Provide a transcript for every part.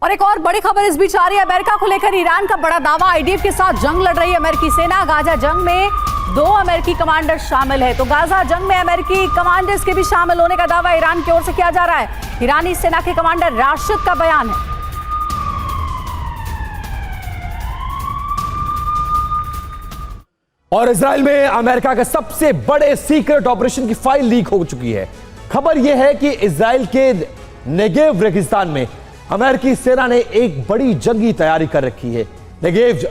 और एक और बड़ी खबर इस बीच आ रही है अमेरिका को लेकर। ईरान का बड़ा दावा, आईडीएफ के साथ जंग लड़ रही है अमेरिकी सेना। गाजा जंग में 2 अमेरिकी कमांडर शामिल है, तो गाजा जंग में अमेरिकी कमांडर्स के भी शामिल होने का दावा ईरान की ओर से किया जा रहा है। ईरानी सेना के कमांडर राशिद का बयान है। और इजराइल में अमेरिका के सबसे बड़े सीक्रेट ऑपरेशन की फाइल लीक हो चुकी है। खबर यह है कि इजराइल के नेगेव रेगिस्तान में अमेरिकी सेना ने एक बड़ी जंगी तैयारी कर रखी है। नेगेव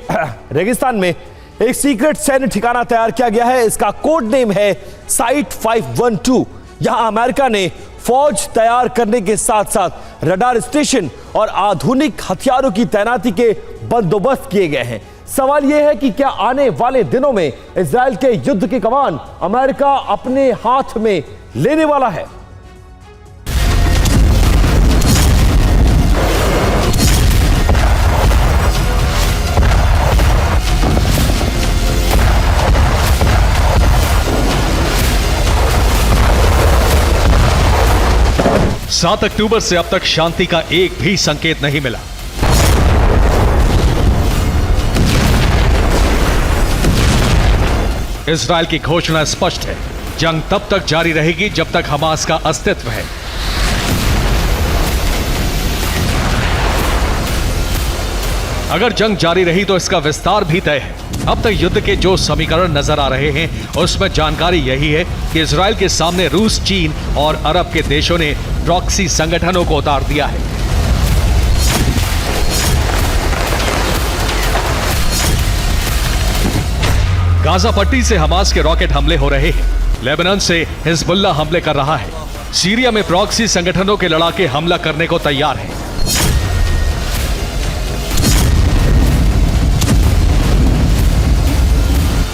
रेगिस्तान में एक सीक्रेट सैन्य ठिकाना तैयार किया गया है। इसका कोड नेम है साइट 512। यहां अमेरिका ने फौज तैयार करने के साथ साथ रडार स्टेशन और आधुनिक हथियारों की तैनाती के बंदोबस्त किए गए हैं। सवाल यह है कि क्या आने वाले दिनों में इजराइल के युद्ध की कमान अमेरिका अपने हाथ में लेने वाला है? सात अक्टूबर से अब तक शांति का एक भी संकेत नहीं मिला। इजराइल की घोषणा स्पष्ट है, जंग तब तक जारी रहेगी जब तक हमास का अस्तित्व है। अगर जंग जारी रही तो इसका विस्तार भी तय है। अब तक युद्ध के जो समीकरण नजर आ रहे हैं उसमें जानकारी यही है कि इजराइल के सामने रूस, चीन और अरब के देशों ने प्रॉक्सी संगठनों को उतार दिया है। गाजा पट्टी से हमास के रॉकेट हमले हो रहे हैं। लेबनान से हिजबुल्लाह हमले कर रहा है। सीरिया में प्रॉक्सी संगठनों के लड़ाके हमला करने को तैयार हैं।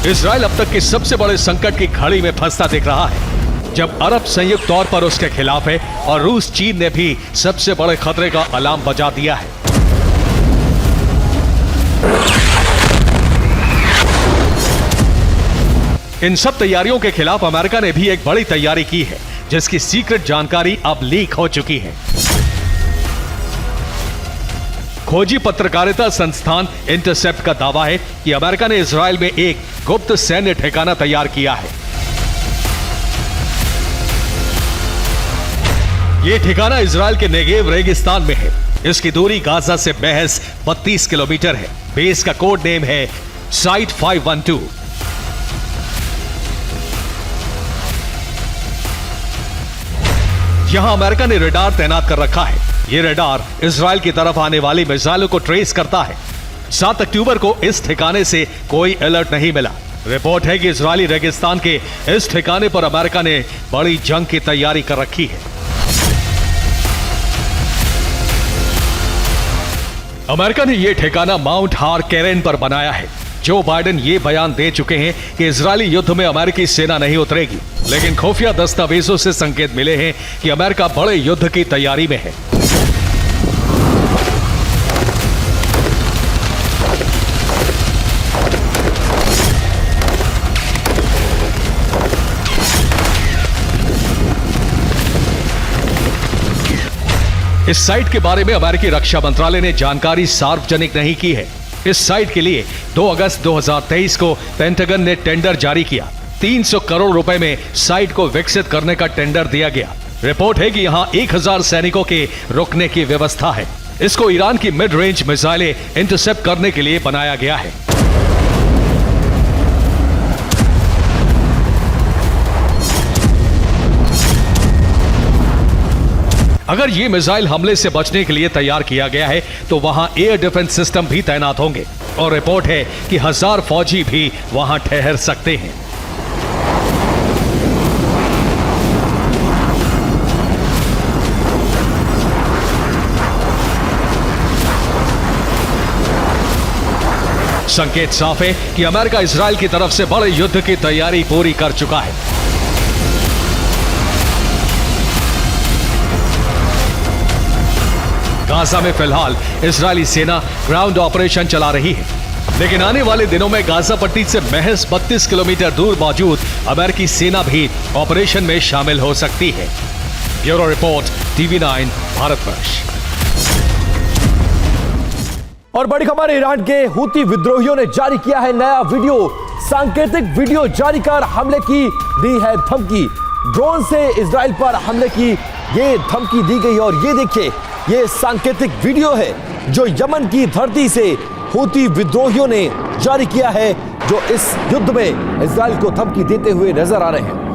इजराइल अब तक के सबसे बड़े संकट की घड़ी में फंसता दिख रहा है, जब अरब संयुक्त तौर पर उसके खिलाफ है और रूस, चीन ने भी सबसे बड़े खतरे का अलार्म बजा दिया है। इन सब तैयारियों के खिलाफ अमेरिका ने भी एक बड़ी तैयारी की है, जिसकी सीक्रेट जानकारी अब लीक हो चुकी है। खोजी पत्रकारिता संस्थान इंटरसेप्ट का दावा है कि अमेरिका ने इजराइल में एक गुप्त सैन्य ठिकाना तैयार किया है। यह ठिकाना इजराइल के नेगेव रेगिस्तान में है। इसकी दूरी गाजा से महज 32 किलोमीटर है। बेस का कोड नेम है साइट 512। यहां अमेरिका ने रडार तैनात कर रखा है। यह रडार इजराइल की तरफ आने वाली मिसाइलों को ट्रेस करता है। 7 अक्टूबर को इस ठिकाने से कोई अलर्ट नहीं मिला। रिपोर्ट है कि इजरायली रेगिस्तान के इस ठिकाने पर अमेरिका ने बड़ी जंग की तैयारी कर रखी है। अमेरिका ने यह ठिकाना माउंट हार कैरेन पर बनाया है। जो बाइडेन ये बयान दे चुके हैं कि इजरायली युद्ध में अमेरिकी सेना नहीं उतरेगी, लेकिन खुफिया दस्तावेजों से संकेत मिले हैं कि अमेरिका बड़े युद्ध की तैयारी में है। इस साइट के बारे में अमेरिकी रक्षा मंत्रालय ने जानकारी सार्वजनिक नहीं की है। इस साइट के लिए 2 अगस्त 2023 को पेंटागन ने टेंडर जारी किया। 300 करोड़ रुपए में साइट को विकसित करने का टेंडर दिया गया। रिपोर्ट है कि यहां 1000 सैनिकों के रुकने की व्यवस्था है। इसको ईरान की मिड रेंज मिसाइलें इंटरसेप्ट करने के लिए बनाया गया है। अगर ये मिसाइल हमले से बचने के लिए तैयार किया गया है तो वहां एयर डिफेंस सिस्टम भी तैनात होंगे और रिपोर्ट है कि 1000 फौजी भी वहां ठहर सकते हैं। संकेत साफ है कि अमेरिका इजराइल की तरफ से बड़े युद्ध की तैयारी पूरी कर चुका है। गाजा में फिलहाल इजरायली सेना ग्राउंड ऑपरेशन चला रही है, लेकिन आने वाले दिनों में गाजा पट्टी से महज 32 किलोमीटर दूर मौजूद अमेरिकी सेना भी ऑपरेशन में शामिल हो सकती है। Bureau report, TV9 Bharatvarsh. और बड़ी खबर, ईरान के हूती विद्रोहियों ने जारी किया है नया वीडियो, सांकेतिक वीडियो जारी कर हमले की दी है धमकी। ड्रोन से इजराइल पर हमले की ये धमकी दी गई और ये देखिए, ये सांकेतिक वीडियो है जो यमन की धरती से हूती विद्रोहियों ने जारी किया है, जो इस युद्ध में इजराइल को धमकी देते हुए नजर आ रहे हैं।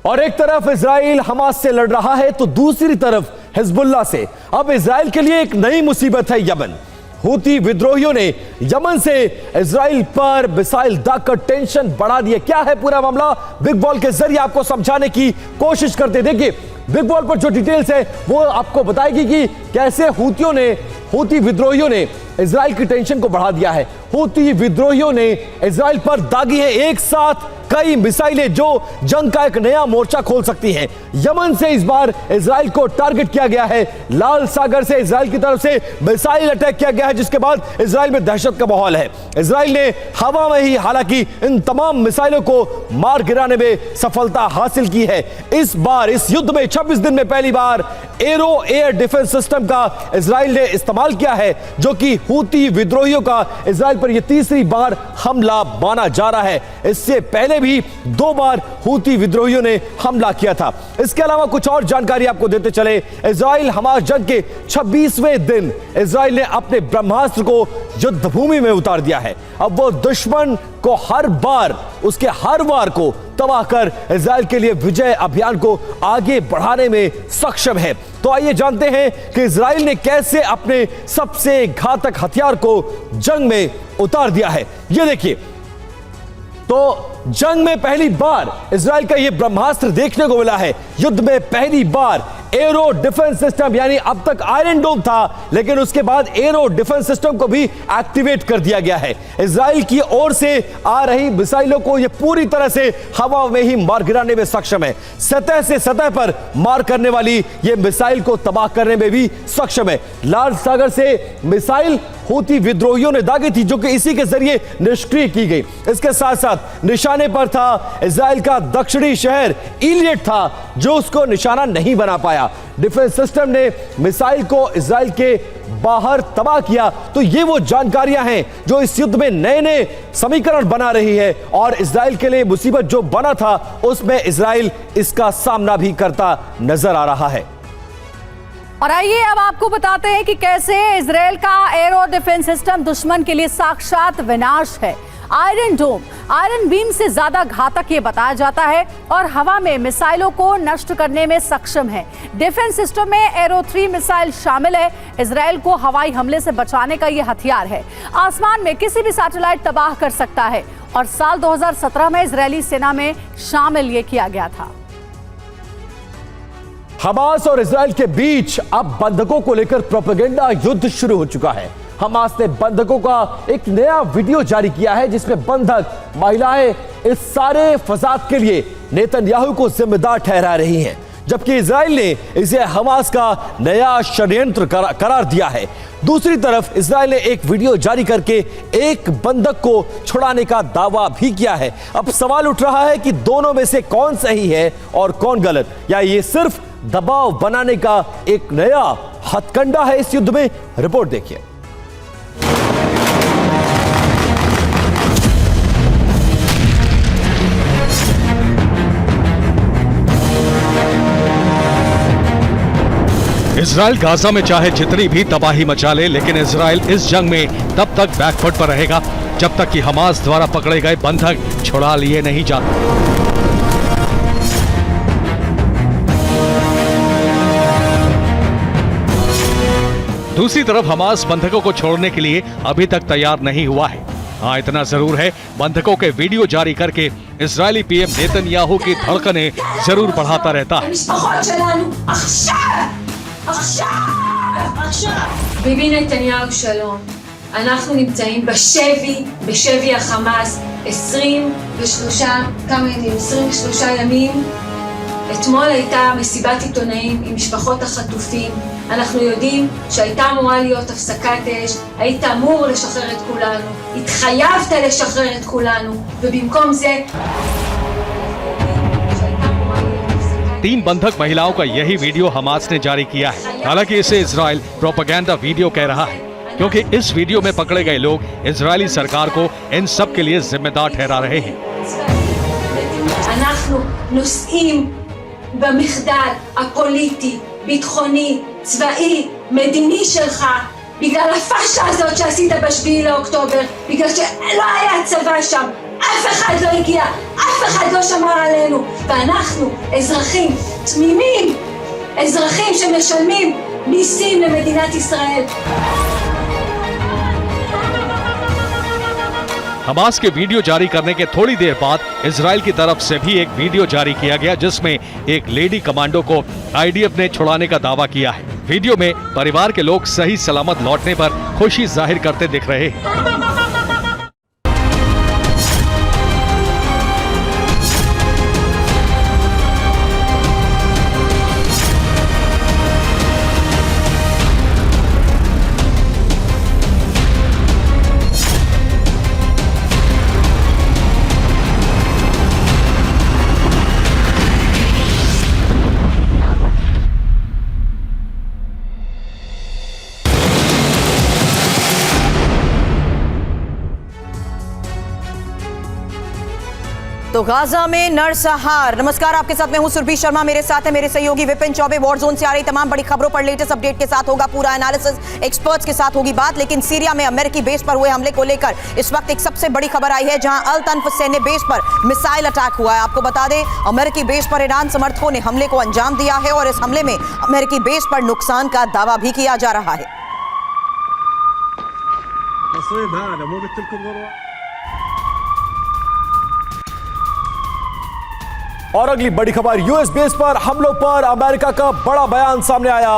और एक तरफ इजराइल हमास से लड़ रहा है तो दूसरी तरफ हिजबुल्लाह से। अब इजराइल के लिए एक नई मुसीबत है यमन। हूती विद्रोहियों ने यमन से इजराइल पर मिसाइल दागकर टेंशन बढ़ा दिया। क्या है पूरा मामला, बिग बॉल के जरिए आपको समझाने की कोशिश करते। देखिए, बिग बॉल पर जो डिटेल्स है वो आपको बताएगी कि कैसे हूती विद्रोहियों ने इजराइल की टेंशन को बढ़ा दिया है। हूती विद्रोहियों ने इजराइल पर दागी है एक साथ कई मिसाइलें जो जंग का एक नया मोर्चा खोल सकती हैं। यमन से इस बार इजराइल को टारगेट किया गया है। लाल सागर से इजराइल की तरफ से मिसाइल अटैक किया गया है, जिसके बाद इजराइल में दहशत का माहौल है। इजराइल ने हवा में ही हालांकि इन तमाम मिसाइलों को मार गिराने में सफलता हासिल की है। इस बार इस युद्ध में 26 दिन में पहली बार एरो एयर डिफेंस सिस्टम का इजराइल ने इस्तेमाल किया है, जो कि हूती विद्रोहियों का इजराइल पर यह तीसरी बार हमला माना जा रहा है। इससे पहले भी 2 बार हूती विद्रोहियों ने हमला किया था। इसके अलावा कुछ और जानकारी आपको देते चले। इजराइल हमास जंग के 26वें दिन इजराइल ने अपने ब्रह्मास्त्र को युद्ध भूमि में उतार दिया है। अब वो दुश्मन को उसके हर वार को तबाह कर इजराइल के लिए विजय अभियान को आगे बढ़ाने में सक्षम है। तो आइए जानते हैं कि इजराइल ने कैसे अपने सबसे घातक हथियार को जंग में उतार दिया है। ये देखिए, तो जंग में पहली बार इजराइल का यह ब्रह्मास्त्र देखने को मिला है। युद्ध में पहली बार एरो डिफेंस सिस्टम, यानी अब तक आयरन डोम था लेकिन उसके बाद एरो डिफेंस सिस्टम को भी एक्टिवेट कर दिया गया है। इजराइल की ओर से आ रही मिसाइलों को यह पूरी तरह से हवा में ही मार गिराने में सक्षम है। सतह से सतह पर मार करने वाली यह मिसाइल को तबाह करने में भी सक्षम है। लाल सागर से मिसाइल हूती विद्रोहियों ने दागी थी, जो कि इसी के जरिए निष्क्रिय की गई। इसके साथ साथ निशाने पर था इजराइल का दक्षिणी शहर इलियट था, जो उसको निशाना नहीं बना पाया। डिफेंस सिस्टम ने मिसाइल को इजराइल के बाहर तबाह किया। तो ये वो जानकारियां हैं जो इस युद्ध में नए नए समीकरण बना रही है, और इजराइल के लिए मुसीबत जो बना था उसमें इजराइल इसका सामना भी करता नजर आ रहा है। और आइए अब आपको बताते हैं कि कैसे इजराइल का एरो डिफेंस सिस्टम दुश्मन के लिए साक्षात विनाश है। आयरन डोम आयरन बीम से ज्यादा घातक ये बताया जाता है और हवा में मिसाइलों को नष्ट करने में सक्षम है। डिफेंस सिस्टम में एरो 3 मिसाइल शामिल है। इजराइल को हवाई हमले से बचाने का ये हथियार है। आसमान में किसी भी सैटेलाइट तबाह कर सकता है, और साल 2017 में इजरायली सेना में शामिल ये किया गया था। हमास और इजराइल के बीच अब बंधकों को लेकर प्रोपेगेंडा युद्ध शुरू हो चुका है। हमास ने बंधकों का एक नया वीडियो जारी किया है, जिसमें बंधक महिलाएं इस सारे फसाद के लिए नेतन्याहू को जिम्मेदार ठहरा रही हैं, जबकि इजराइल ने इसे हमास का नया षड्यंत्र करार दिया है। दूसरी तरफ इजराइल ने एक वीडियो जारी करके एक बंधक को छुड़ाने का दावा भी किया है। अब सवाल उठ रहा है कि दोनों में से कौन सही है और कौन गलत, या ये सिर्फ दबाव बनाने का एक नया हथकंडा है इस युद्ध में। रिपोर्ट देखिए। इजराइल गाजा में चाहे जितनी भी तबाही मचा ले, लेकिन इजराइल इस जंग में तब तक बैकफुट पर रहेगा जब तक कि हमास द्वारा पकड़े गए बंधक छुड़ा लिए नहीं जाते। दूसरी तरफ हमास बंधकों को छोड़ने के लिए अभी तक तैयार नहीं हुआ है। हाँ, इतना जरूर है, बंधकों के वीडियो जारी करके इजरायली पीएम नेतन्याहू की धड़कनें जरूर बढ़ाता रहता है। ביבי נתניהו שלום, אנחנו נמצאים בשבי החמאס 23 ימים אתמול הייתה מסיבת עיתונאים עם משפחות החטופים. אנחנו יודעים שהייתה אמורה להיות הפסקת אש, היית אמור לשחרר את כולנו, התחייבת לשחרר את כולנו, ובמקום זה... 3 बंधक महिलाओं का यही वीडियो हमास ने जारी किया है। हालांकि इसे इजराइल प्रोपेगेंडा वीडियो कह रहा है, क्योंकि इस वीडियो में पकड़े गए लोग इजरायली सरकार को इन सब के लिए जिम्मेदार ठहरा रहे हैं। אנחנו נושאים במחדל הפוליטי, ביטחוני, צבאי, מדיני שלך, בגלל הפאשה הזאת שעשית ב7 לאוקטובר, בגלל שלא היה צבא שם, אף אחד לא הגיע, אף אחד לא שמר עלינו, ואנחנו אזרחים תמימים, אזרחים שמשלמים מיסים למדינת ישראל. हमास के वीडियो जारी करने के थोड़ी देर बाद इजराइल की तरफ से भी एक वीडियो जारी किया गया, जिसमें एक लेडी कमांडो को आईडीएफ ने छुड़ाने का दावा किया है। वीडियो में परिवार के लोग सही सलामत लौटने पर खुशी जाहिर करते दिख रहे हैं। तो गाजा में नरसंहार। नमस्कार, आपके साथ मैं हूं सुरभि शर्मा, मेरे साथ है मेरे सहयोगी विपिन चौबे। वॉर जोन से आ रही तमाम बड़ी खबरों पर लेटेस्ट अपडेट के साथ होगा पूरा एनालिसिस, एक्सपर्ट्स के साथ होगी बात। लेकिन सीरिया में अमेरिकी बेस पर हुए हमले को लेकर इस वक्त एक सबसे बड़ी खबर आई है, जहां अल तन्फ सैन्य बेस पर मिसाइल अटैक हुआ है। आपको बता दें, अमेरिकी बेस पर ईरान समर्थकों ने हमले को अंजाम दिया है और इस हमले में अमेरिकी बेस पर नुकसान का दावा भी किया जा रहा है। और अगली बड़ी खबर, यूएस बेस पर हमलों पर अमेरिका का बड़ा बयान सामने आया।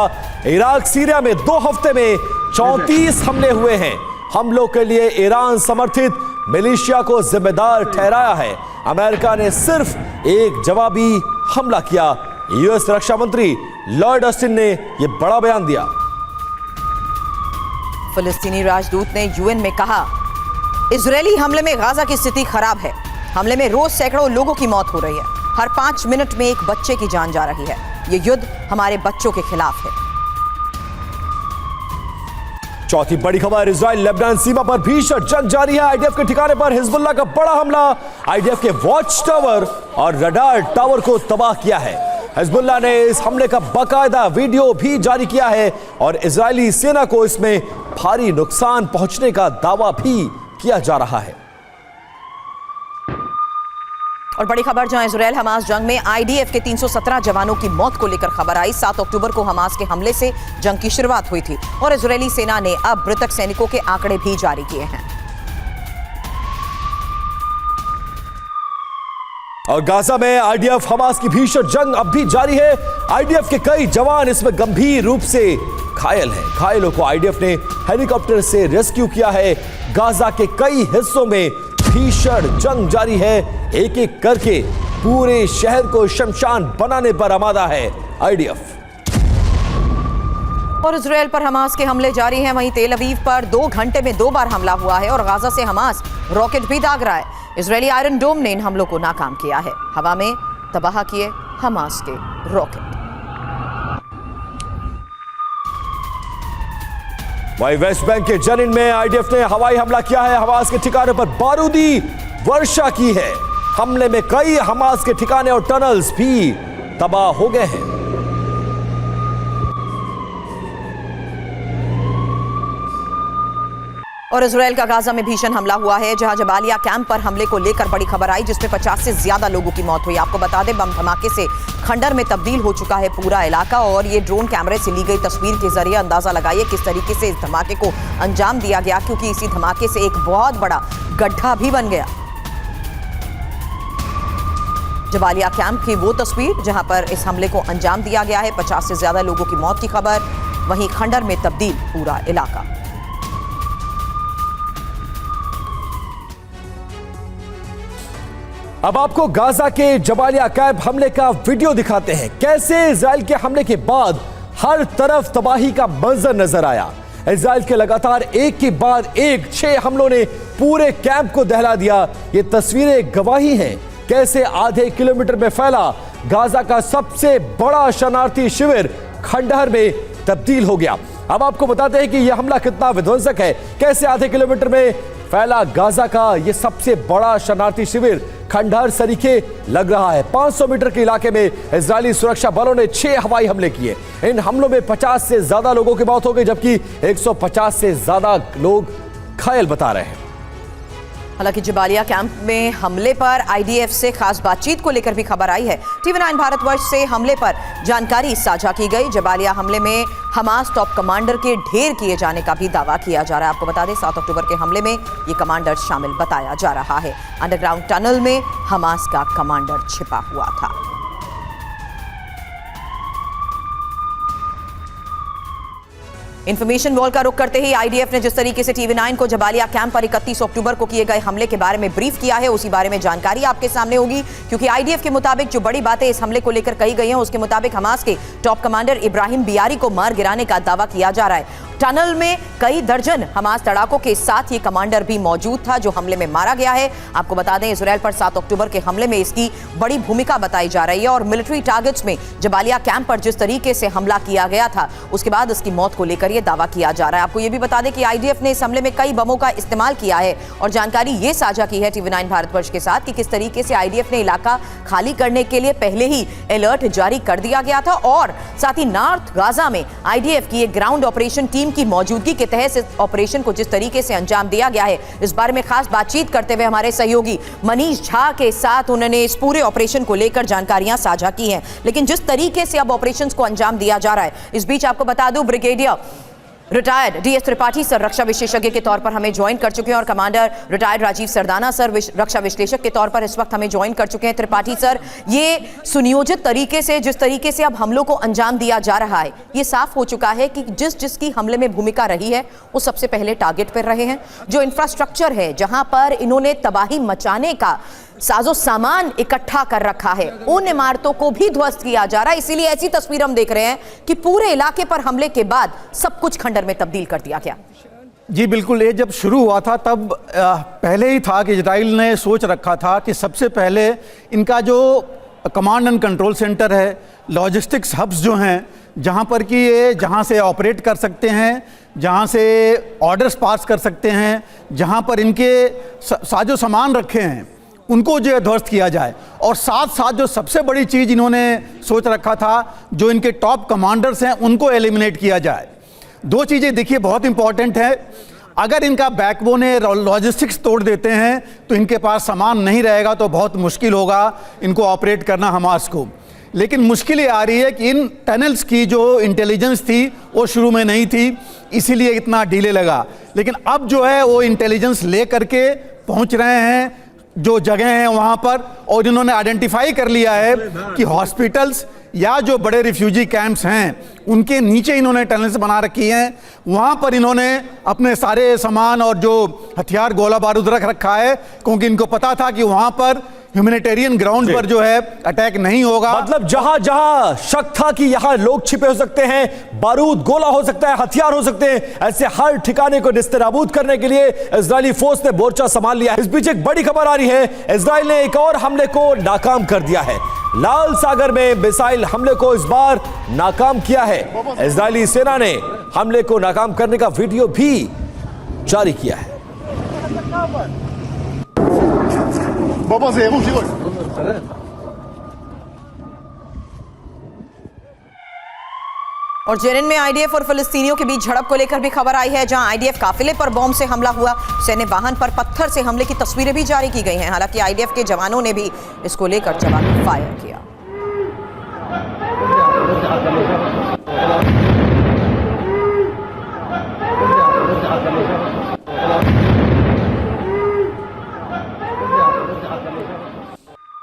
इराक सीरिया में 2 हफ्ते में 34 हमले हुए हैं। हमलों के लिए ईरान समर्थित मिलिशिया को जिम्मेदार ठहराया है। अमेरिका ने सिर्फ एक जवाबी हमला किया। यूएस रक्षा मंत्री लॉयड ऑस्टिन ने यह बड़ा बयान दिया। फिलिस्तीनी राजदूत ने यूएन में कहा, इजरायली हमले में गाजा की स्थिति खराब है। हमले में रोज सैकड़ों लोगों की मौत हो रही है। हर 5 मिनट में एक बच्चे की जान जा रही है। ये युद्ध हमारे बच्चों के खिलाफ है। चौथी बड़ी खबर, इजराइल लेबनान सीमा पर भीषण जंग जारी है। आईडीएफ के ठिकाने पर हिजबुल्लाह का बड़ा हमला। आईडीएफ के वॉच टावर और रडार टावर को तबाह किया है। हिजबुल्लाह ने इस हमले का बाकायदा वीडियो भी जारी किया है और इजरायली सेना को इसमें भारी नुकसान पहुंचने का दावा भी किया जा रहा है। और बड़ी खबर, जहां इजरायल हमास जंग में आईडीएफ के 317 जवानों की मौत को लेकर खबर आई। 7 अक्टूबर को हमास के हमले से जंग की शुरुआत हुई थी और इजरायली सेना ने अब मृतक सैनिकों के आंकड़े भी जारी किए हैं। और गाजा में आईडीएफ हमास की भीषण जंग अब भी जारी है। आईडीएफ के कई जवान इसमें गंभीर रूप से घायल हैं। घायलों को आईडीएफ ने हेलीकॉप्टर से रेस्क्यू किया है। गाजा के कई हिस्सों में भीषण जंग जारी है। एक एक करके पूरे शहर को शमशान बनाने पर आमादा है आईडीएफ। और इजरायल पर हमास के हमले जारी हैं। वहीं तेल अवीव पर 2 घंटे में 2 बार हमला हुआ है और गाजा से हमास रॉकेट भी दाग रहा है। इजरायली आयरन डोम ने इन हमलों को नाकाम किया है। हवा में तबाह किए हमास के रॉकेट। वहीं वेस्ट बैंक के जनिन में आईडीएफ ने हवाई हमला किया है। हमास के ठिकाने पर बारूदी वर्षा की है। हमले में कई हमास के ठिकाने और टनल्स भी तबाह हो गए हैं। और इजरायल का गाजा में भीषण हमला हुआ है, जहां जबालिया कैंप पर हमले को लेकर बड़ी खबर आई, जिसमें 50 से ज्यादा लोगों की मौत हुई। आपको बता दें, बम धमाके से खंडर में तब्दील हो चुका है पूरा इलाका। और ये ड्रोन कैमरे से ली गई तस्वीर के जरिए अंदाजा लगाइए किस तरीके से इस धमाके को अंजाम दिया गया, क्योंकि इसी धमाके से एक बहुत बड़ा गड्ढा भी बन गया। जबालिया कैंप की वो तस्वीर जहां पर इस हमले को अंजाम दिया गया है। 50 से ज्यादा लोगों की मौत की खबर। वहीं खंडर में तब्दील पूरा इलाका। अब आपको गाजा के जबालिया कैंप हमले का वीडियो दिखाते हैं। कैसे इजराइल के हमले के बाद हर तरफ तबाही का मंजर नजर आया। इजराइल के लगातार एक के बाद एक 6 हमलों ने पूरे कैंप को दहला दिया। ये तस्वीरें गवाही हैं कैसे आधे किलोमीटर में फैला गाजा का सबसे बड़ा शरणार्थी शिविर खंडहर में तब्दील हो गया। अब आपको बताते हैं कि यह हमला कितना विध्वंसक है। कैसे आधे किलोमीटर में फैला गाजा का यह सबसे बड़ा शरणार्थी शिविर खंडहर सरीखे लग रहा है। 500 मीटर के इलाके में इजरायली सुरक्षा बलों ने 6 हवाई हमले किए। इन हमलों में 50 से ज्यादा लोगों की मौत हो गई, जबकि 150 से ज्यादा लोग घायल बता रहे हैं। हालांकि जबालिया कैंप में हमले पर आईडीएफ से खास बातचीत को लेकर भी खबर आई है। TV9 भारतवर्ष से हमले पर जानकारी साझा की गई। जबालिया हमले में हमास टॉप कमांडर के ढेर किए जाने का भी दावा किया जा रहा है। आपको बता दें 7 अक्टूबर के हमले में ये कमांडर शामिल बताया जा रहा है। अंडरग्राउंड टनल में हमास का कमांडर छिपा हुआ था। इंफॉर्मेशन वॉल का रुख करते ही आईडीएफ ने जिस तरीके से TV9 को जबालिया कैंप पर 31 अक्टूबर को किए गए हमले के बारे में ब्रीफ किया है, उसी बारे में जानकारी आपके सामने होगी। क्योंकि आईडीएफ के मुताबिक जो बड़ी बातें इस हमले को लेकर कही गई हैं, उसके मुताबिक हमास के टॉप कमांडर इब्राहिम बियारी को मार गिराने का दावा किया जा रहा है। टनल में कई दर्जन हमास लड़ाकों के साथ ये कमांडर भी मौजूद था जो हमले में मारा गया है। आपको बता दें इजराइल पर 7 अक्टूबर के हमले में इसकी बड़ी भूमिका बताई जा रही है और मिलिट्री टारगेट्स में जबालिया कैंप पर जिस तरीके से हमला किया गया था उसके बाद इसकी मौत को लेकर यह दावा किया जा रहा है। आपको यह भी बता दें कि आईडीएफ ने इस हमले में कई बमों का इस्तेमाल किया है और जानकारी ये साझा की है TV9 भारतवर्ष के साथ कि किस तरीके से आईडीएफ ने इलाका खाली करने के लिए पहले ही अलर्ट जारी कर दिया गया था और साथ ही नॉर्थ गाजा में आईडीएफ की एक ग्राउंड ऑपरेशन टीम की मौजूदगी के तहत इस ऑपरेशन को जिस तरीके से अंजाम दिया गया है, इस बारे में खास बातचीत करते हुए हमारे सहयोगी मनीष झा के साथ उन्होंने इस पूरे ऑपरेशन को लेकर जानकारियां साझा की हैं। लेकिन जिस तरीके से अब ऑपरेशंस को अंजाम दिया जा रहा है, इस बीच आपको बता दूं brigadier retired DS Tripathi sir रक्षा विशेषज्ञ के तौर पर हमें ज्वाइन कर चुके हैं और commander retired Rajeev Sardana sir रक्षा विश्लेषक के तौर पर इस वक्त हमें ज्वाइन कर चुके हैं। त्रिपाठी सर, ये सुनियोजित तरीके से जिस तरीके से अब हमलों को अंजाम दिया जा रहा है, ये साफ हो चुका है कि जिसकी हमले में भूमिका रही है वो सबसे पहले टारगेट पर रहे हैं। जो इंफ्रास्ट्रक्चर है जहां पर इन्होंने तबाही मचाने का साजो सामान इकट्ठा कर रखा है, उन इमारतों को भी ध्वस्त किया जा रहा है। इसीलिए ऐसी तस्वीर हम देख रहे हैं कि पूरे इलाके पर हमले के बाद सब कुछ खंडर में तब्दील कर दिया गया। जी बिल्कुल, ये जब शुरू हुआ था तब पहले ही था कि इजराइल ने सोच रखा था कि सबसे पहले इनका जो कमांड एंड कंट्रोल सेंटर है, लॉजिस्टिक्स हब्स जो हैं, जहाँ पर कि ये जहाँ से ऑपरेट कर सकते हैं, जहाँ से ऑर्डर्स पास कर सकते हैं, जहाँ पर इनके साजो सामान रखे हैं, उनको जो ध्वस्त किया जाए। और साथ साथ जो सबसे बड़ी चीज़ इन्होंने सोच रखा था, जो इनके टॉप कमांडर्स हैं उनको एलिमिनेट किया जाए। 2 चीज़ें देखिए बहुत इंपॉर्टेंट है। अगर इनका बैकबोन लॉजिस्टिक्स तोड़ देते हैं तो इनके पास सामान नहीं रहेगा, तो बहुत मुश्किल होगा इनको ऑपरेट करना हमास को। लेकिन मुश्किल ये आ रही है कि इन टनल्स की जो इंटेलिजेंस थी वो शुरू में नहीं थी, इसीलिए इतना डिले लगा। लेकिन अब जो है वो इंटेलिजेंस ले करके पहुंच रहे हैं जो जगह हैं वहाँ पर, और इन्होंने आइडेंटिफाई कर लिया है कि हॉस्पिटल्स या जो बड़े रिफ्यूजी कैंप्स हैं उनके नीचे इन्होंने टनल्स बना रखी हैं। वहाँ पर इन्होंने अपने सारे सामान और जो हथियार गोला बारूद रख रखा है, क्योंकि इनको पता था कि वहाँ पर ह्यूमैनिटेरियन ग्राउंड पर जो है अटैक नहीं होगा। मतलब जहां जहां शक था कि यहां लोग छिपे हो सकते हैं, बारूद गोला हो सकता है, हथियार हो सकते हैं, ऐसे हर ठिकाने को निस्तेनाबूद करने के लिए इजरायली फोर्स ने मोर्चा संभाल लिया है। इस बीच एक बड़ी खबर आ रही है, इजराइल ने एक और हमले को नाकाम कर दिया है। लाल सागर में मिसाइल हमले को इस बार नाकाम किया है। इजरायली सेना ने हमले को नाकाम करने का वीडियो भी जारी किया है। बाबा से और जेरिन में आईडीएफ और फिलिस्तीनियों के बीच झड़प को लेकर भी खबर आई है, जहां आईडीएफ काफिले पर बॉम्ब से हमला हुआ। सैन्य वाहन पर पत्थर से हमले की तस्वीरें भी जारी की गई हैं। हालांकि आईडीएफ के जवानों ने भी इसको लेकर जवाब फायर किया।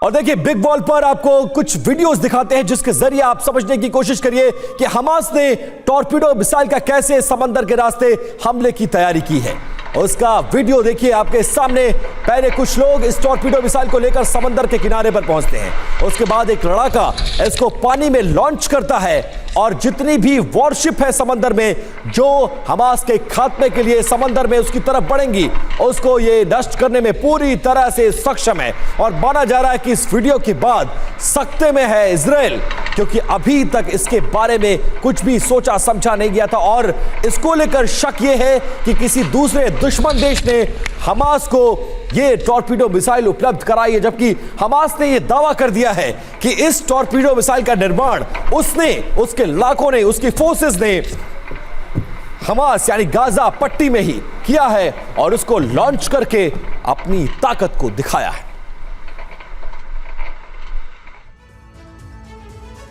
और देखिए बिग वॉल पर आपको कुछ वीडियोस दिखाते हैं जिसके जरिए आप समझने की कोशिश करिए कि हमास ने टॉर्पीडो मिसाइल का कैसे समंदर के रास्ते हमले की तैयारी की है। उसका वीडियो देखिए आपके सामने। पहले कुछ लोग इस टॉर्पीडो मिसाइल को लेकर समंदर के किनारे पर पहुंचते हैं, उसके बाद एक लड़ाका इसको पानी में लॉन्च करता है और जितनी भी वॉरशिप है समंदर में जो हमास के खात्मे के लिए समंदर में उसकी तरफ बढ़ेंगी, उसको ये नष्ट करने में पूरी तरह से सक्षम है। और माना जा रहा है कि इस वीडियो के बाद सख्ते में है इजराइल, क्योंकि अभी तक इसके बारे में कुछ भी सोचा समझा नहीं गया था और इसको लेकर शक यह है कि किसी दूसरे दुश्मन देश ने हमास को ये टॉर्पीडो मिसाइल उपलब्ध कराई है, जबकि हमास ने यह दावा कर दिया है कि इस टॉर्पीडो मिसाइल का निर्माण उसने, उसके लाखों ने, उसकी फोर्सेस ने हमास यानी गाजा पट्टी में ही किया है और उसको लॉन्च करके अपनी ताकत को दिखाया है।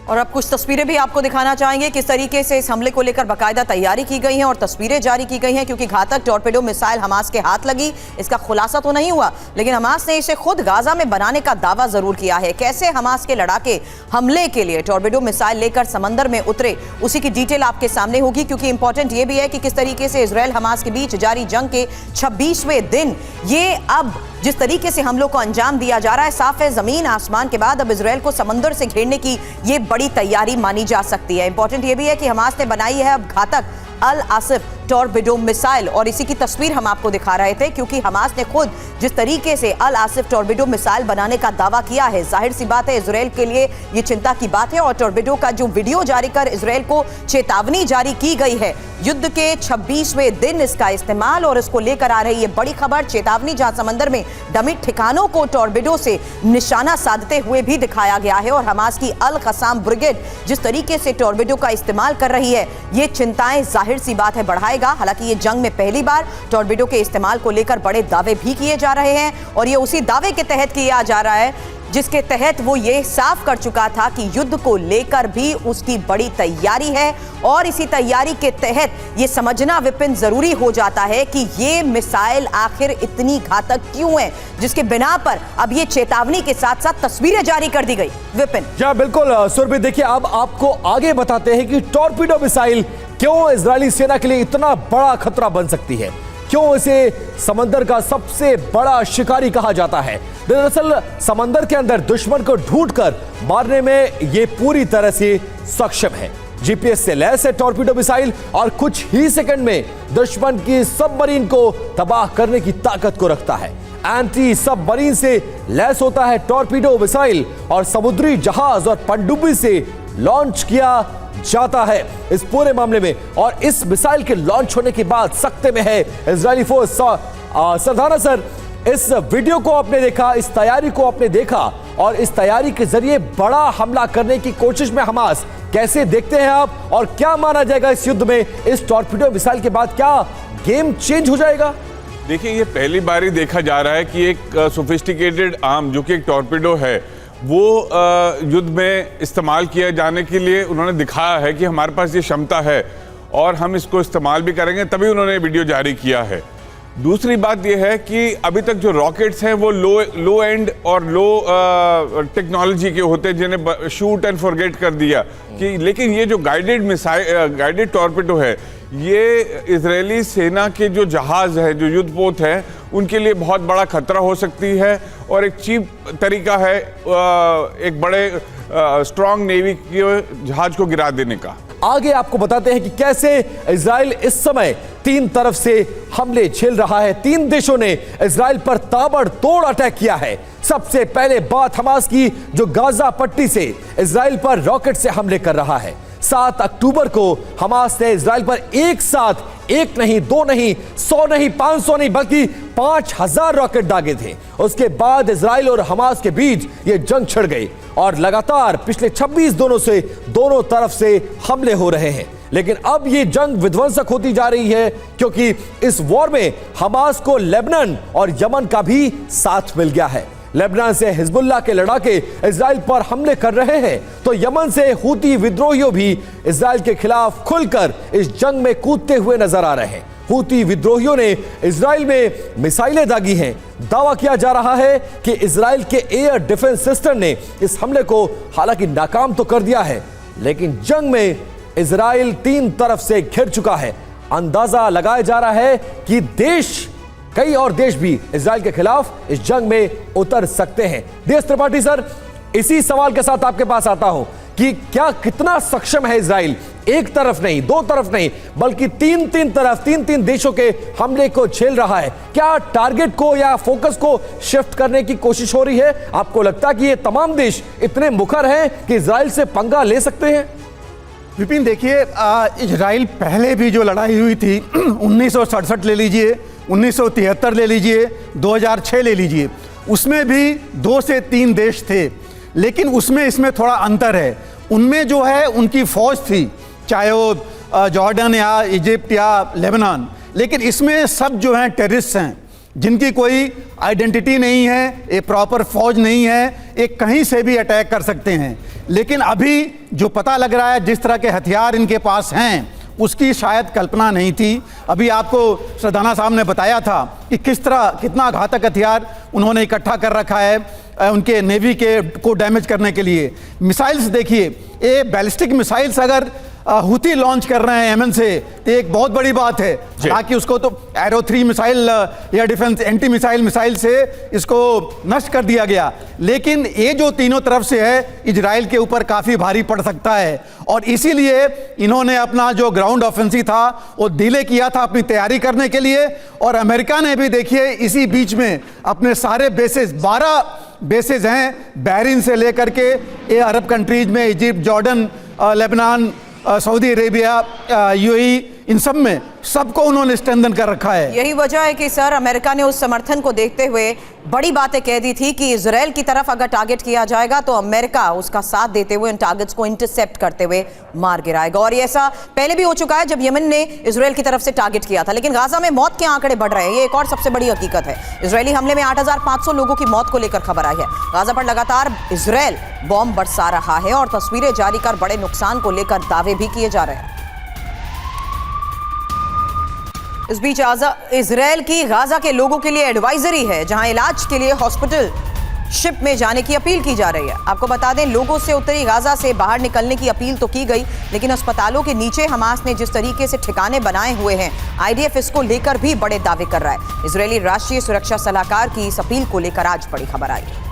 और अब कुछ तस्वीरें भी आपको दिखाना चाहेंगे किस तरीके से इस हमले को लेकर बाकायदा तैयारी की गई है और तस्वीरें जारी की गई हैं, क्योंकि घातक टॉर्पेडो मिसाइल हमास के हाथ लगी, इसका खुलासा तो नहीं हुआ, लेकिन हमास ने इसे खुद गाजा में बनाने का दावा जरूर किया है। कैसे हमास के लड़ाके हमले के लिए टॉर्पेडो मिसाइल लेकर समंदर में उतरे, उसी की डिटेल आपके सामने होगी, क्योंकि इंपॉर्टेंट यह भी है कि किस तरीके से इजराइल हमास के बीच जारी जंग के 26वें दिन ये अब जिस तरीके से हमलों को अंजाम दिया जा रहा है, साफ है जमीन आसमान के बाद अब इजराइल को समंदर से घेरने की ये बड़ी तैयारी मानी जा सकती है। इंपॉर्टेंट ये भी है कि हमास ने बनाई है अब घातक अल आसिफ टॉर्पेडो मिसाइल और इसी की तस्वीर हम आपको दिखा रहे थे, क्योंकि हमास ने खुद जिस तरीके से अल आसिफ टॉर्पेडो मिसाइल बनाने का दावा किया है, जाहिर सी बात है इजराइल के लिए ये चिंता की बात है। और टॉर्पेडो का जो वीडियो जारी कर इजराइल को चेतावनी जारी की गई है, युद्ध के 26वें दिन इसका इस्तेमाल और इसको लेकर आ रही है बड़ी खबर, चेतावनी, जहां समंदर में डमी ठिकानों को टॉर्पेडो से निशाना साधते हुए भी दिखाया गया है। और हमास की अल कसाम ब्रिगेड जिस तरीके से टॉर्पेडो का इस्तेमाल कर रही है, ये चिंताएं जाहिर सी बात है बढ़ाएगा। हालांकि ये जंग में पहली बार टॉर्पेडो के इस्तेमाल को लेकर बड़े दावे भी किए जा रहे हैं और ये उसी दावे के तहत किया जा रहा है जिसके तहत वो ये साफ कर चुका था कि युद्ध को लेकर भी उसकी बड़ी तैयारी है। और इसी तैयारी के तहत ये समझना विपिन जरूरी हो जाता है कि ये मिसाइल आखिर इतनी घातक क्यों है, जिसके बिना पर अब ये चेतावनी के साथ साथ तस्वीरें जारी कर दी गई। विपिन क्या बिल्कुल सुरभि, देखिए अब आपको आगे बताते हैं कि टॉर्पीडो मिसाइल क्यों इजरायली सेना के लिए इतना बड़ा खतरा बन सकती है, क्यों इसे समंदर का सबसे बड़ा शिकारी कहा जाता है। दरअसल समंदर के अंदर दुश्मन को ढूंढकर मारने में यह पूरी तरह से सक्षम है। जीपीएस से लैस है टॉर्पीडो मिसाइल और कुछ ही सेकंड में दुश्मन की सबमरीन को तबाह करने की ताकत को रखता है। एंटी सबमरीन से लैस होता है टॉर्पीडो मिसाइल और समुद्री जहाज और पनडुब्बी से लॉन्च किया जाता है इस पूरे मामले में। और इस मिसाइल के लॉन्च होने के बाद सख्ते में है इजरायली फोर्स। सरदाना सर, इस वीडियो को आपने देखा, इस तैयारी को आपने देखा और इस तैयारी के जरिए बड़ा हमला करने की कोशिश में हमास कैसे देखते हैं आप, और क्या माना जाएगा इस युद्ध में इस टॉर्पीडो मिसाइल के बाद क्या गेम चेंज हो जाएगा? देखिए, ये पहली बार ही देखा जा रहा है कि एक सोफिस्टिकेटेड आर्म जो कि एक टॉर्पीडो है वो युद्ध में इस्तेमाल किया जाने के लिए उन्होंने दिखाया है कि हमारे पास ये क्षमता है और हम इसको इस्तेमाल भी करेंगे, तभी उन्होंने वीडियो जारी किया है। दूसरी बात यह है कि अभी तक जो रॉकेट्स हैं वो लो एंड और लो टेक्नोलॉजी के होते हैं, जिन्हें शूट एंड फॉरगेट कर दिया कि, लेकिन ये जो गाइडेड टॉर्पेडो है, ये इजरायली सेना के जो जहाज है, जो युद्धपोत है, उनके लिए बहुत बड़ा खतरा हो सकती है और एक चीप तरीका है एक बड़े स्ट्रॉन्ग नेवी के जहाज को गिरा देने का। आगे आपको बताते हैं कि कैसे इजराइल इस समय तीन तरफ से हमले झेल रहा है। तीन देशों ने इजराइल पर ताबड़तोड़ अटैक किया है। सबसे पहले बात हमास की, जो गाजा पट्टी से इजराइल पर रॉकेट से हमले कर रहा है। 7 अक्टूबर को हमास ने इजराइल पर एक साथ एक नहीं, दो नहीं, 100 नहीं, 500 नहीं, बल्कि 5000 रॉकेट दागे थे। उसके बाद इजराइल और हमास के बीच यह जंग छिड़ गई और लगातार पिछले 26 दोनों तरफ से हमले हो रहे हैं। लेकिन अब यह जंग विध्वंसक होती जा रही है, क्योंकि इस वॉर में हमास को लेबनान और यमन का भी साथ मिल गया है। लेबनान से हिजबुल्लाह के लड़ाके इजराइल पर हमले कर रहे हैं, तो यमन से हूती विद्रोहियों भी इजराइल के खिलाफ खुलकर इस जंग में कूदते हुए नजर आ रहे हैं। हूती विद्रोहियों ने इजराइल में मिसाइलें दागी हैं। दावा किया जा रहा है कि इजराइल के एयर डिफेंस सिस्टम ने इस हमले को हालांकि नाकाम तो कर दिया है, लेकिन जंग में इजराइल तीन तरफ से घिर चुका है। अंदाजा लगाया जा रहा है कि देश कई और देश भी इजराइल के खिलाफ इस जंग में उतर सकते हैं। DS त्रिपाठी सर, इसी सवाल के साथ आपके पास आता हूं कि क्या कितना सक्षम है इजराइल, एक तरफ नहीं, दो तरफ नहीं, बल्कि तीन देशों के हमले को झेल रहा है। क्या टारगेट को या फोकस को शिफ्ट करने की कोशिश हो रही है? आपको लगता है कि ये तमाम देश इतने मुखर हैं कि इजराइल से पंगा ले सकते हैं? विपिन, देखिए, इजराइल पहले भी जो लड़ाई हुई थी 1967 ले लीजिए, 1973 ले लीजिए, 2006 ले लीजिए, उसमें भी 2 से 3 देश थे, लेकिन उसमें इसमें थोड़ा अंतर है। उनमें जो है उनकी फौज थी, चाहे वो जॉर्डन या इजिप्ट या लेबनान, लेकिन इसमें सब जो हैं टेररिस्ट हैं, जिनकी कोई आइडेंटिटी नहीं है, एक प्रॉपर फौज नहीं है, एक कहीं से भी अटैक कर सकते हैं। लेकिन अभी जो पता लग रहा है, जिस तरह के हथियार इनके पास हैं, उसकी शायद कल्पना नहीं थी। अभी आपको सरदाना साहब ने बताया था कि किस तरह कितना घातक हथियार उन्होंने इकट्ठा कर रखा है उनके नेवी के को डैमेज करने के लिए। मिसाइल्स देखिए, ये बैलिस्टिक मिसाइल्स अगर हुती लॉन्च कर रहे हैं यमन से, तो एक बहुत बड़ी बात है। हालांकि उसको तो arrow 3 missile air defence anti missile से इसको नष्ट कर दिया गया, लेकिन ये जो तीनों तरफ से है इजराइल के ऊपर काफ़ी भारी पड़ सकता है। और इसीलिए इन्होंने अपना जो ग्राउंड ऑफेंसिव था वो डिले किया था अपनी तैयारी करने के लिए। और अमेरिका ने भी देखिए इसी बीच में अपने सारे बेसेस, 12 बेसेस हैं, बहरीन से लेकर के ये अरब कंट्रीज में, Egypt, Jordan, Lebanon, Saudi Arabia, UAE, इन सब में सबको उन्होंने स्ट्रेंथन कर रखा है। यही वजह है कि सर अमेरिका ने उस समर्थन को देखते हुए बड़ी बातें कह दी थी कि इजराइल की तरफ अगर टारगेट किया जाएगा तो अमेरिका उसका साथ देते हुए उन टारगेट्स को इंटरसेप्ट करते हुए मार गिराएगा। और ये ऐसा पहले भी हो चुका है जब यमन ने इजराइल की तरफ से टारगेट किया था। लेकिन गाजा में मौत के आंकड़े बढ़ रहे हैं, ये एक और सबसे बड़ी हकीकत है। इजरायली हमले में 8,500 लोगों की मौत को लेकर खबर आई है। गाजा पर लगातार इजराइल बॉम्ब बरसा रहा है और तस्वीरें जारी कर बड़े नुकसान को लेकर दावे भी किए जा रहे हैं। इस बीच इजराइल की गाजा के लोगों के लिए एडवाइजरी है, जहां इलाज के लिए हॉस्पिटल शिप में जाने की अपील की जा रही है। आपको बता दें, लोगों से उत्तरी गाजा से बाहर निकलने की अपील तो की गई, लेकिन अस्पतालों के नीचे हमास ने जिस तरीके से ठिकाने बनाए हुए हैं, IDF इसको लेकर भी बड़े दावे कर रहा है। इजरायली राष्ट्रीय सुरक्षा सलाहकार की इस अपील को लेकर आज बड़ी खबर आई है।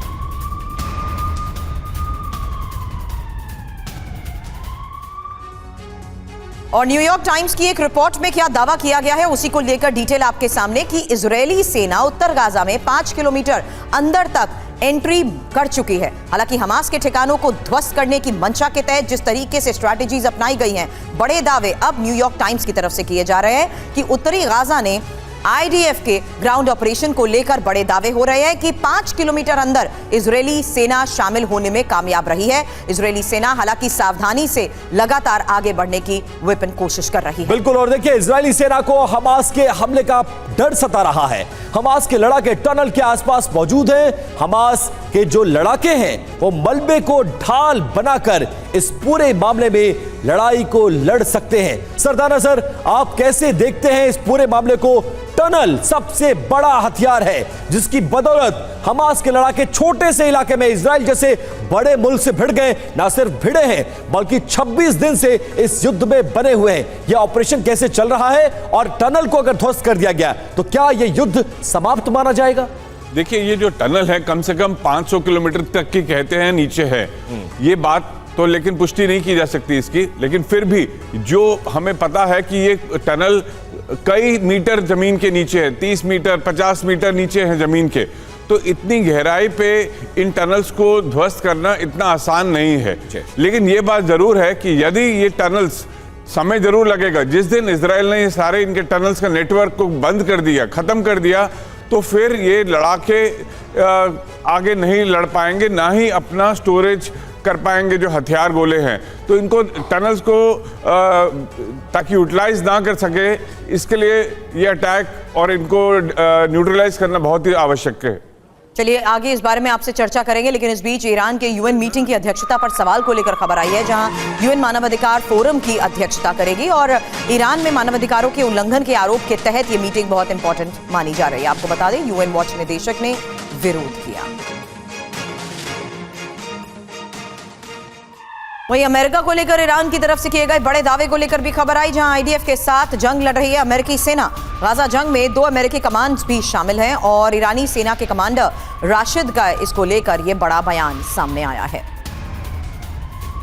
और न्यूयॉर्क टाइम्स की एक रिपोर्ट में क्या दावा किया गया है उसी को लेकर डिटेल आपके सामने कि इजरायली सेना उत्तर गाजा में 5 किलोमीटर अंदर तक एंट्री कर चुकी है। हालांकि हमास के ठिकानों को ध्वस्त करने की मंशा के तहत जिस तरीके से स्ट्रैटेजीज अपनाई गई हैं, बड़े दावे अब न्यूयॉर्क टाइम्स की तरफ से किए जा रहे हैं कि उत्तरी गाजा ने IDF के ग्राउंड ऑपरेशन को लेकर बड़े दावे हो रहे हैं कि 5 किलोमीटर अंदर इजरायली सेना शामिल होने में कामयाब रही है। इजरायली सेना हालांकि सावधानी से लगातार आगे बढ़ने की विपिन कोशिश कर रही है। बिल्कुल, और देखिए इजरायली सेना को हमास के हमले का डर सता रहा है। हमास के लड़ाके टनल के आसपास मौजूद हैं। हमास के जो लड़ाके हैं वो मलबे को ढाल बनाकर इस पूरे मामले में लड़ाई को लड़ सकते हैं। सरदाना सर, आप कैसे देखते हैं इस पूरे मामले को? टनल सबसे बड़ा हथियार है जिसकी बदौलत हमास के लड़ाके छोटे से इलाके में इजराइल जैसे बड़े मुल्क से भिड़ गए। ना सिर्फ भिड़े हैं बल्कि 26 दिन से इस युद्ध में बने हुए हैं। यह ऑपरेशन कैसे चल रहा है और टनल को अगर ध्वस्त कर दिया गया तो क्या यह युद्ध समाप्त माना जाएगा? देखिए, ये जो टनल है कम से कम 500 किलोमीटर तक की कहते हैं नीचे है। ये बात तो लेकिन पुष्टि नहीं की जा सकती इसकी, लेकिन फिर भी जो हमें पता है कि ये टनल कई मीटर जमीन के नीचे है, 30 मीटर 50 मीटर नीचे है जमीन के। तो इतनी गहराई पे इन टनल्स को ध्वस्त करना इतना आसान नहीं है। लेकिन ये बात जरूर है कि यदि ये टनल्स, समय जरूर लगेगा, जिस दिन इजराइल ने ये सारे इनके टनल्स का नेटवर्क को बंद कर दिया, खत्म कर दिया, तो फिर ये लड़ाके आगे नहीं लड़ पाएंगे, ना ही अपना स्टोरेज कर पाएंगे जो हथियार गोले हैं। तो इनको टनल्स को ताकि यूटिलाइज ना कर सके, इसके लिए ये अटैक और इनको न्यूट्रलाइज करना बहुत ही आवश्यक है। चलिए आगे इस बारे में आपसे चर्चा करेंगे, लेकिन इस बीच ईरान के UN मीटिंग की अध्यक्षता पर सवाल को लेकर खबर आई है, जहां UN मानवाधिकार फोरम की अध्यक्षता करेगी और ईरान में मानवाधिकारों के उल्लंघन के आरोप के तहत ये मीटिंग बहुत इंपॉर्टेंट मानी जा रही है। आपको बता दें, UN वॉच निदेशक ने विरोध किया। वहीं अमेरिका को लेकर ईरान की तरफ से किए गए बड़े दावे को लेकर भी खबर आई, जहां आईडीएफ के साथ जंग लड़ रही है अमेरिकी सेना। गाजा जंग में 2 अमेरिकी कमांड भी शामिल हैं और ईरानी सेना के कमांडर राशिद का इसको लेकर यह बड़ा बयान सामने आया है।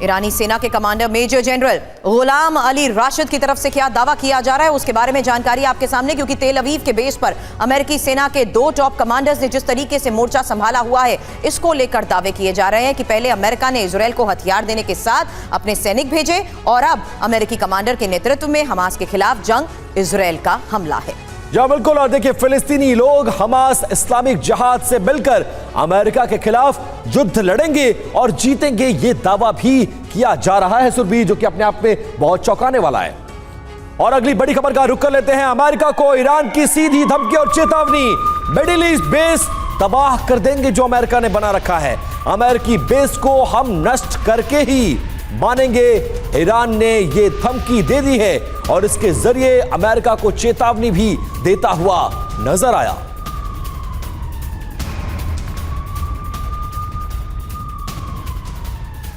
ईरानी सेना के commander major general Ghulam Ali Rashid की तरफ से क्या दावा किया जा रहा है उसके बारे में जानकारी आपके सामने, क्योंकि तेल अवीव के बेस पर अमेरिकी सेना के 2 टॉप कमांडर्स ने जिस तरीके से मोर्चा संभाला हुआ है, इसको लेकर दावे किए जा रहे हैं कि पहले अमेरिका ने इजरायल को हथियार देने के साथ अपने सैनिक भेजे और अब अमेरिकी कमांडर के नेतृत्व में हमास के खिलाफ जंग इजरायल का हमला है। जी बिल्कुल, और देखिए फिलिस्तीनी लोग हमास इस्लामिक जिहाद से मिलकर अमेरिका के खिलाफ युद्ध लड़ेंगे और जीतेंगे, ये दावा भी किया जा रहा है सुरभि, जो कि अपने आप में बहुत चौंकाने वाला है। और अगली बड़ी खबर का रुख कर लेते हैं। अमेरिका को ईरान की सीधी धमकी और चेतावनी, मिडिल ईस्ट बेस तबाह कर देंगे जो अमेरिका ने बना रखा है, अमेरिकी बेस को हम नष्ट करके ही मानेंगे, ईरान ने यह धमकी दे दी है और इसके जरिए अमेरिका को चेतावनी भी देता हुआ नजर आया।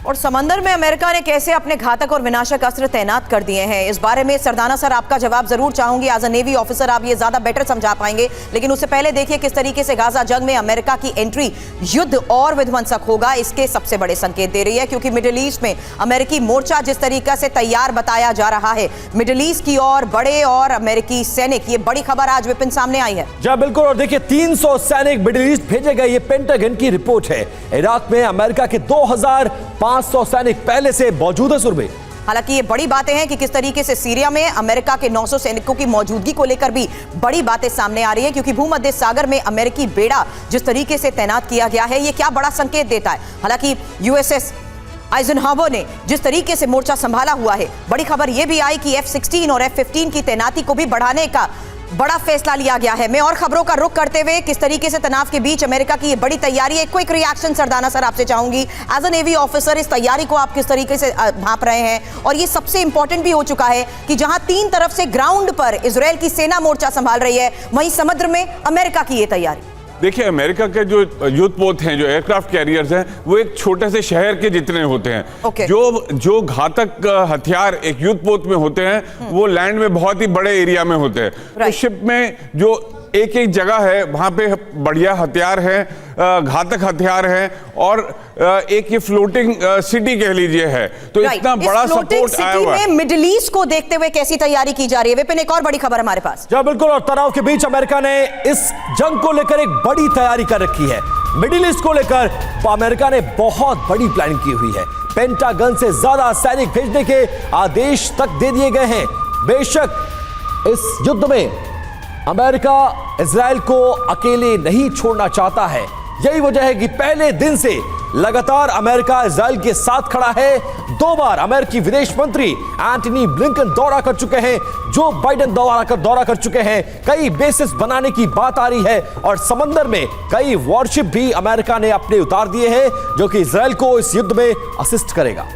और समंदर में अमेरिका ने कैसे अपने घातक और विनाशक अस्त्र तैनात कर दिए हैं, इस बारे में सरदाना सर आपका जवाब जरूर चाहूंगी। एज अ नेवी ऑफिसर आप ये ज्यादा बेटर समझा पाएंगे, लेकिन उससे पहले देखिए किस तरीके से गाजा जंग में अमेरिका की एंट्री युद्ध और विध्वंसक होगा, इसके सबसे बड़े संकेत दे रही है, क्योंकि मिडिल ईस्ट में अमेरिकी मोर्चा जिस तरीके से तैयार बताया जा रहा है, मिडिल ईस्ट की ओर बड़े और अमेरिकी सैनिक, ये बड़ी खबर आज विपिन सामने आई है। जी बिल्कुल, और देखिए 300 सैनिक मिडिल ईस्ट भेजे गए, ये पेंटागन की रिपोर्ट है। इराक में अमेरिका के 2500 सैनिक पहले से मौजूद है सुरभि। हालांकि ये बड़ी बातें हैं कि किस तरीके से सीरिया में अमेरिका के 900 सैनिकों की मौजूदगी को लेकर भी बड़ी बातें सामने आ रही है, क्योंकि भूमध्य सागर में अमेरिकी बेड़ा जिस तरीके से तैनात किया गया है, ये क्या बड़ा संकेत देता है। हालांकि यूएसएस आइजनहावर ने जिस तरीके से मोर्चा संभाला हुआ है, बड़ी खबर यह भी आई कि F-16 और F-15 की तैनाती को भी बढ़ाने का बड़ा फैसला लिया गया है। मैं और खबरों का रुख करते हुए किस तरीके से तनाव के बीच अमेरिका की ये बड़ी तैयारी है, क्विक रिएक्शन सरदाना सर आपसे चाहूंगी। एज अ नेवी ऑफिसर इस तैयारी को आप किस तरीके से भांप रहे हैं, और ये सबसे इंपॉर्टेंट भी हो चुका है कि जहां 3 तरफ से ग्राउंड पर इजरायल की सेना मोर्चा संभाल रही है, वहीं समुद्र में अमेरिका की ये तैयारी। देखिए, अमेरिका के जो युद्धपोत हैं, जो एयरक्राफ्ट कैरियर्स हैं, वो एक छोटे से शहर के जितने होते हैं। Okay. जो घातक हथियार एक युद्धपोत में होते हैं, वो लैंड में बहुत ही बड़े एरिया में होते हैं। तो शिप में जो एक जगह है, वहां पे बढ़िया हथियार है, घातक हथियार है, और एक ये फ्लोटिंग सिटी कह लीजिए है, तो इतना बड़ा सपोर्ट आया हुआ है। मिडिल ईस्ट को देखते हुए कैसी तैयारी की जा रही है, विपिन एक और बड़ी खबर हमारे पास। जी बिल्कुल, और तनाव के बीच अमेरिका ने इस जंग को लेकर एक बड़ी तैयारी कर रखी है। मिडिल ईस्ट को लेकर अमेरिका ने बहुत बड़ी प्लानिंग की हुई है, पेंटागन से ज्यादा सैनिक भेजने के आदेश तक दे दिए गए हैं। बेशक इस युद्ध में अमेरिका इजराइल को अकेले नहीं छोड़ना चाहता है, यही वजह है कि पहले दिन से लगातार अमेरिका इजराइल के साथ खड़ा है। 2 बार अमेरिकी विदेश मंत्री एंटनी ब्लिंकन दौरा कर चुके हैं, जो बाइडेन दौरा कर चुके हैं, कई बेसिस बनाने की बात आ रही है, और समंदर में कई वॉरशिप भी अमेरिका ने अपने उतार दिए हैं, जो कि इजराइल को इस युद्ध में असिस्ट करेगा।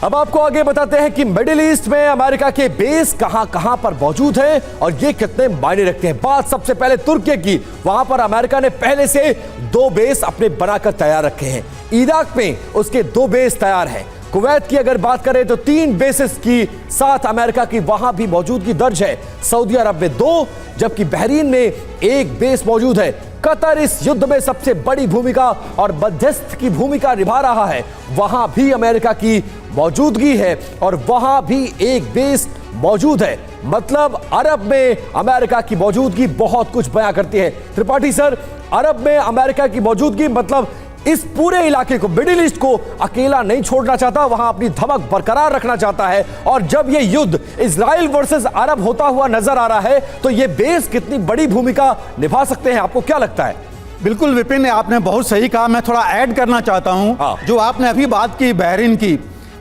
अब आपको आगे बताते हैं कि मिडिल ईस्ट में अमेरिका के बेस कहां पर मौजूद हैं और ये कितने मायने रखते हैं। बात सबसे पहले तुर्की की, वहां पर अमेरिका ने पहले से 2 बेस अपने बनाकर तैयार रखे हैं। इराक में उसके 2 बेस तैयार हैं। कुवैत की अगर बात करें तो 3 बेसिस की साथ अमेरिका की वहां भी मौजूदगी दर्ज है। सऊदी अरब में 2, जबकि बहरीन में 1 बेस मौजूद है। कतर इस युद्ध में सबसे बड़ी भूमिका और मध्यस्थ की भूमिका निभा रहा है, वहां भी अमेरिका की मौजूदगी है और वहां भी 1 बेस मौजूद है। मतलब अरब में अमेरिका की मौजूदगी बहुत कुछ बयां करती है। त्रिपाठी सर, अरब में अमेरिका की मौजूदगी मतलब इस पूरे इलाके को, मिडिल ईस्ट को अकेला नहीं छोड़ना चाहता, वहां अपनी धमक बरकरार रखना चाहता है। और जब यह युद्ध इजराइल वर्सेस अरब होता हुआ नजर आ रहा है, तो यह बेस कितनी बड़ी भूमिका निभा सकते हैं, आपको क्या लगता है? बिल्कुल विपिन, आपने बहुत सही कहा। मैं थोड़ा ऐड करना चाहता हूं। जो आपने अभी बात की बहरीन की,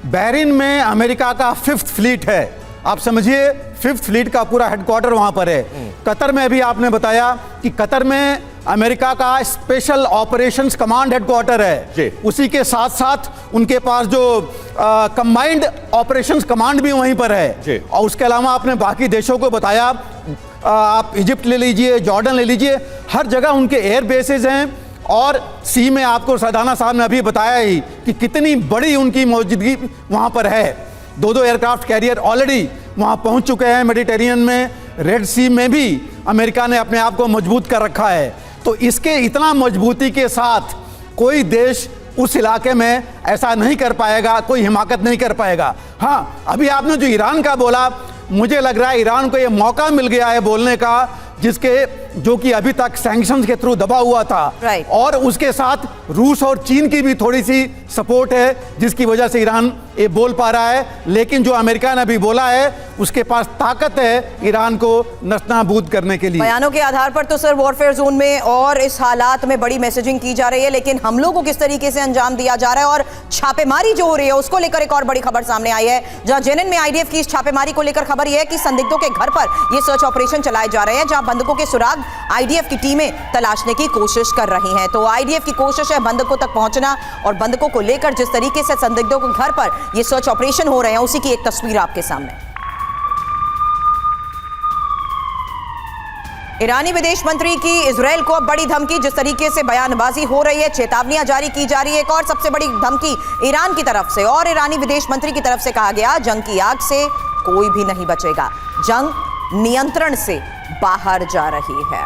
बहरीन में अमेरिका का 5th फ्लीट है। आप समझिए 5th फ्लीट का पूरा हेडक्वार्टर वहां पर है। कतर में भी आपने बताया कि कतर में अमेरिका का स्पेशल ऑपरेशंस कमांड हेडक्वार्टर है। उसी के साथ साथ उनके पास जो कंबाइंड ऑपरेशंस कमांड भी वहीं पर है। और उसके अलावा आपने बाकी देशों को बताया, आप इजिप्ट ले लीजिए, जॉर्डन ले लीजिए, हर जगह उनके एयर बेसेस हैं और सी में आपको सरदाना साहब ने अभी बताया ही कि कितनी बड़ी उनकी मौजूदगी वहाँ पर है। दो एयरक्राफ्ट कैरियर ऑलरेडी वहाँ पहुँच चुके हैं मेडिटेरियन में। रेड सी में भी अमेरिका ने अपने आप को मजबूत कर रखा है। तो इसके इतना मजबूती के साथ कोई देश उस इलाके में ऐसा नहीं कर पाएगा, कोई हिमाकत नहीं कर पाएगा। हाँ, अभी आपने जो ईरान का बोला, मुझे लग रहा है ईरान को ये मौका मिल गया है बोलने का, जो कि अभी तक सैंक्शंस के थ्रू दबा हुआ था। राइट। और उसके साथ रूस और चीन की भी थोड़ी सी सपोर्ट है, जिसकी वजह से ईरान ये बोल पा रहा है। लेकिन जो अमेरिका ने अभी बोला है, उसके पास ताकत है ईरान को नस्तानाबूद करने के लिए। बयानों के आधार पर तो सर वॉरफेयर जोन में और इस हालात में बड़ी मैसेजिंग की जा रही है, लेकिन हमलों को किस तरीके से अंजाम दिया जा रहा है और छापेमारी जो हो रही है उसको लेकर एक और बड़ी खबर सामने आई है, जहां जेनिन में आईडीएफ की इस छापेमारी को लेकर खबर यह है कि संदिग्धों के घर पर यह सर्च ऑपरेशन चलाए जा रहे हैं, जहां बंधकों के सुराग आईडीएफ की टीमें तलाशने की कोशिश कर रही हैं। तो आईडीएफ की कोशिश है बंधकों तक पहुंचना, और बंधकों को लेकर जिस तरीके से संदिग्धों के घर पर यह सर्च ऑपरेशन हो रहे हैं उसी की एक तस्वीर आपके सामने। ईरानी विदेश मंत्री की इजरायल को अब बड़ी धमकी, जिस तरीके से बयानबाजी हो रही है, चेतावनियां जारी की जा रही है। एक और सबसे बड़ी धमकी ईरान की तरफ से और ईरानी विदेश मंत्री की तरफ से कहा गया, जंग की आग से कोई भी नहीं बचेगा, जंग नियंत्रण से बाहर जा रही है।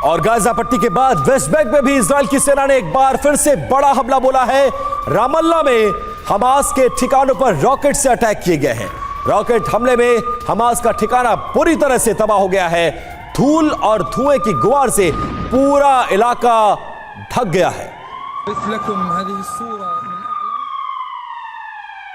और गाजा पट्टी के बाद वेस्ट बैंक में भी इजराइल की सेना ने एक बार फिर से बड़ा हमला बोला है। रामल्ला में हमास के ठिकानों पर रॉकेट से अटैक किए गए हैं। रॉकेट हमले में हमास का ठिकाना पूरी तरह से तबाह हो गया है। धूल और धुएं की गुहार से पूरा इलाका ढक गया है।